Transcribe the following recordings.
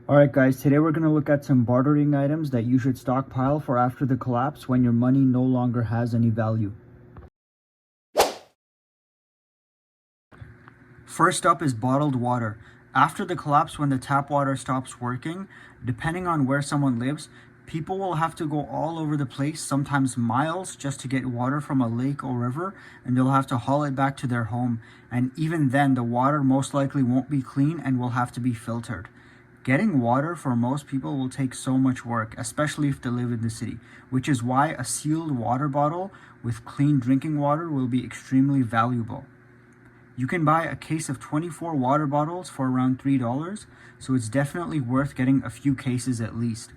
Alright guys, today we're going to look at some bartering items that you should stockpile for after the collapse when your money no longer has any value. First up is bottled water. After the collapse, when the tap water stops working, depending on where someone lives, people will have to go all over the place, sometimes miles, just to get water from a lake or river, and they'll have to haul it back to their home. And even then, the water most likely won't be clean and will have to be filtered. Getting water for most people will take so much work, especially if they live in the city, which is why a sealed water bottle with clean drinking water will be extremely valuable. You can buy a case of 24 water bottles for around $3, so it's definitely worth getting a few cases at least.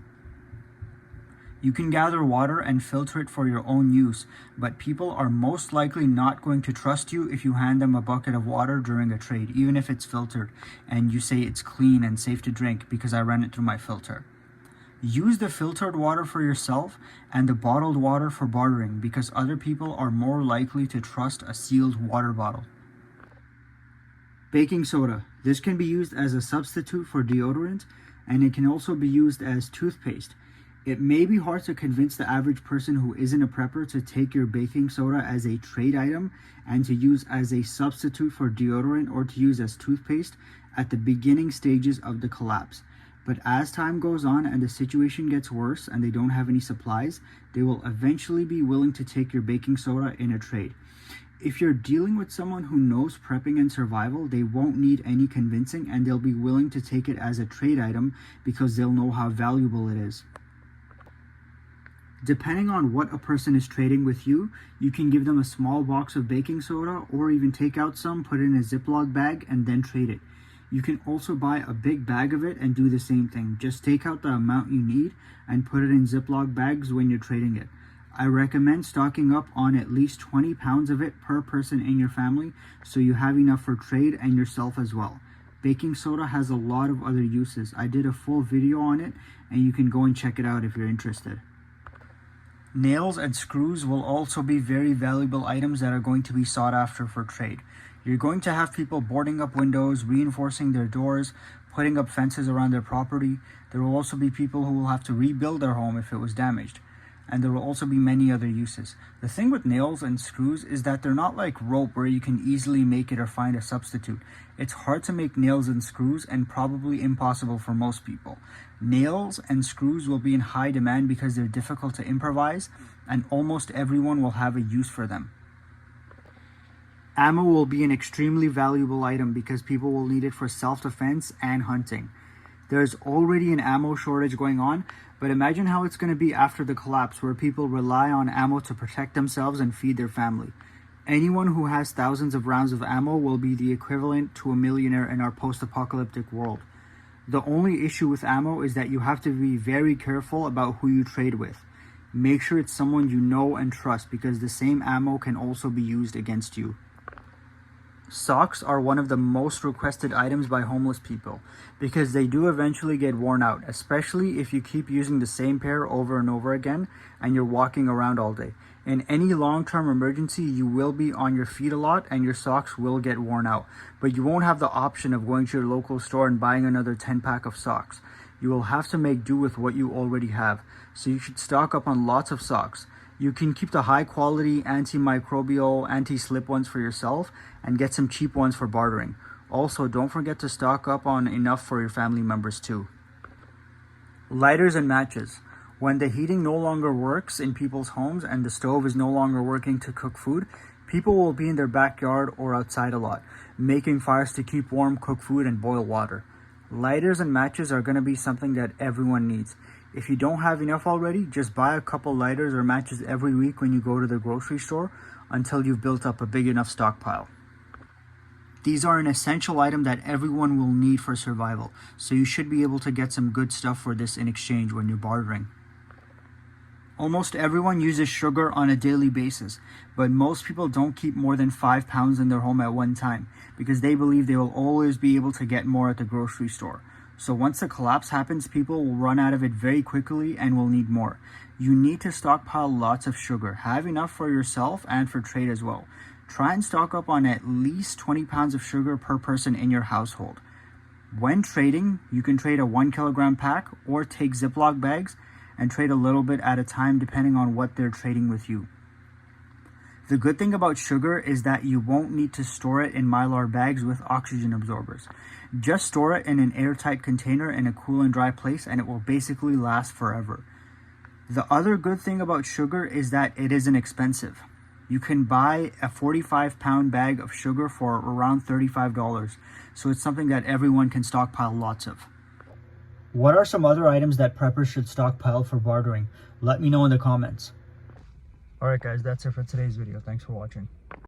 You can gather water and filter it for your own use, but people are most likely not going to trust you if you hand them a bucket of water during a trade, even if it's filtered, and you say it's clean and safe to drink because I ran it through my filter. Use the filtered water for yourself and the bottled water for bartering because other people are more likely to trust a sealed water bottle. Baking soda. This can be used as a substitute for deodorant, and it can also be used as toothpaste. It may be hard to convince the average person who isn't a prepper to take your baking soda as a trade item and to use as a substitute for deodorant or to use as toothpaste at the beginning stages of the collapse. But as time goes on and the situation gets worse and they don't have any supplies, they will eventually be willing to take your baking soda in a trade. If you're dealing with someone who knows prepping and survival, they won't need any convincing and they'll be willing to take it as a trade item because they'll know how valuable it is. Depending on what a person is trading with you, you can give them a small box of baking soda or even take out some, put it in a Ziploc bag, and then trade it. You can also buy a big bag of it and do the same thing. Just take out the amount you need and put it in Ziploc bags when you're trading it. I recommend stocking up on at least 20 pounds of it per person in your family so you have enough for trade and yourself as well. Baking soda has a lot of other uses. I did a full video on it and you can go and check it out if you're interested. Nails and screws will also be very valuable items that are going to be sought after for trade. You're going to have people boarding up windows, reinforcing their doors, putting up fences around their property. There will also be people who will have to rebuild their home if it was damaged. And there will also be many other uses. The thing with nails and screws is that they're not like rope where you can easily make it or find a substitute. It's hard to make nails and screws and probably impossible for most people. Nails and screws will be in high demand because they're difficult to improvise and almost everyone will have a use for them. Ammo will be an extremely valuable item because people will need it for self-defense and hunting. There's already an ammo shortage going on, but imagine how it's going to be after the collapse where people rely on ammo to protect themselves and feed their family. Anyone who has thousands of rounds of ammo will be the equivalent to a millionaire in our post-apocalyptic world. The only issue with ammo is that you have to be very careful about who you trade with. Make sure it's someone you know and trust because the same ammo can also be used against you. Socks are one of the most requested items by homeless people because they do eventually get worn out, especially if you keep using the same pair over and over again and you're walking around all day. In any long-term emergency, you will be on your feet a lot and your socks will get worn out, but you won't have the option of going to your local store and buying another 10-pack of socks. You will have to make do with what you already have, so you should stock up on lots of socks. You can keep the high-quality antimicrobial, anti-slip ones for yourself and get some cheap ones for bartering. Also, don't forget to stock up on enough for your family members too. Lighters and matches. When the heating no longer works in people's homes and the stove is no longer working to cook food, people will be in their backyard or outside a lot, making fires to keep warm, cook food, and boil water. Lighters and matches are going to be something that everyone needs. If you don't have enough already, just buy a couple lighters or matches every week when you go to the grocery store until you've built up a big enough stockpile. These are an essential item that everyone will need for survival, so you should be able to get some good stuff for this in exchange when you're bartering. Almost everyone uses sugar on a daily basis, but most people don't keep more than 5 pounds in their home at one time because they believe they will always be able to get more at the grocery store. So once the collapse happens, people will run out of it very quickly and will need more. You need to stockpile lots of sugar. Have enough for yourself and for trade as well. Try and stock up on at least 20 pounds of sugar per person in your household. When trading, you can trade a 1 kilogram pack or take Ziploc bags and trade a little bit at a time depending on what they're trading with you. The good thing about sugar is that you won't need to store it in Mylar bags with oxygen absorbers. Just store it in an airtight container in a cool and dry place and it will basically last forever. The other good thing about sugar is that it isn't expensive. You can buy a 45-pound bag of sugar for around $35, so it's something that everyone can stockpile lots of. What are some other items that preppers should stockpile for bartering? Let me know in the comments. Alright guys, that's it for today's video. Thanks for watching.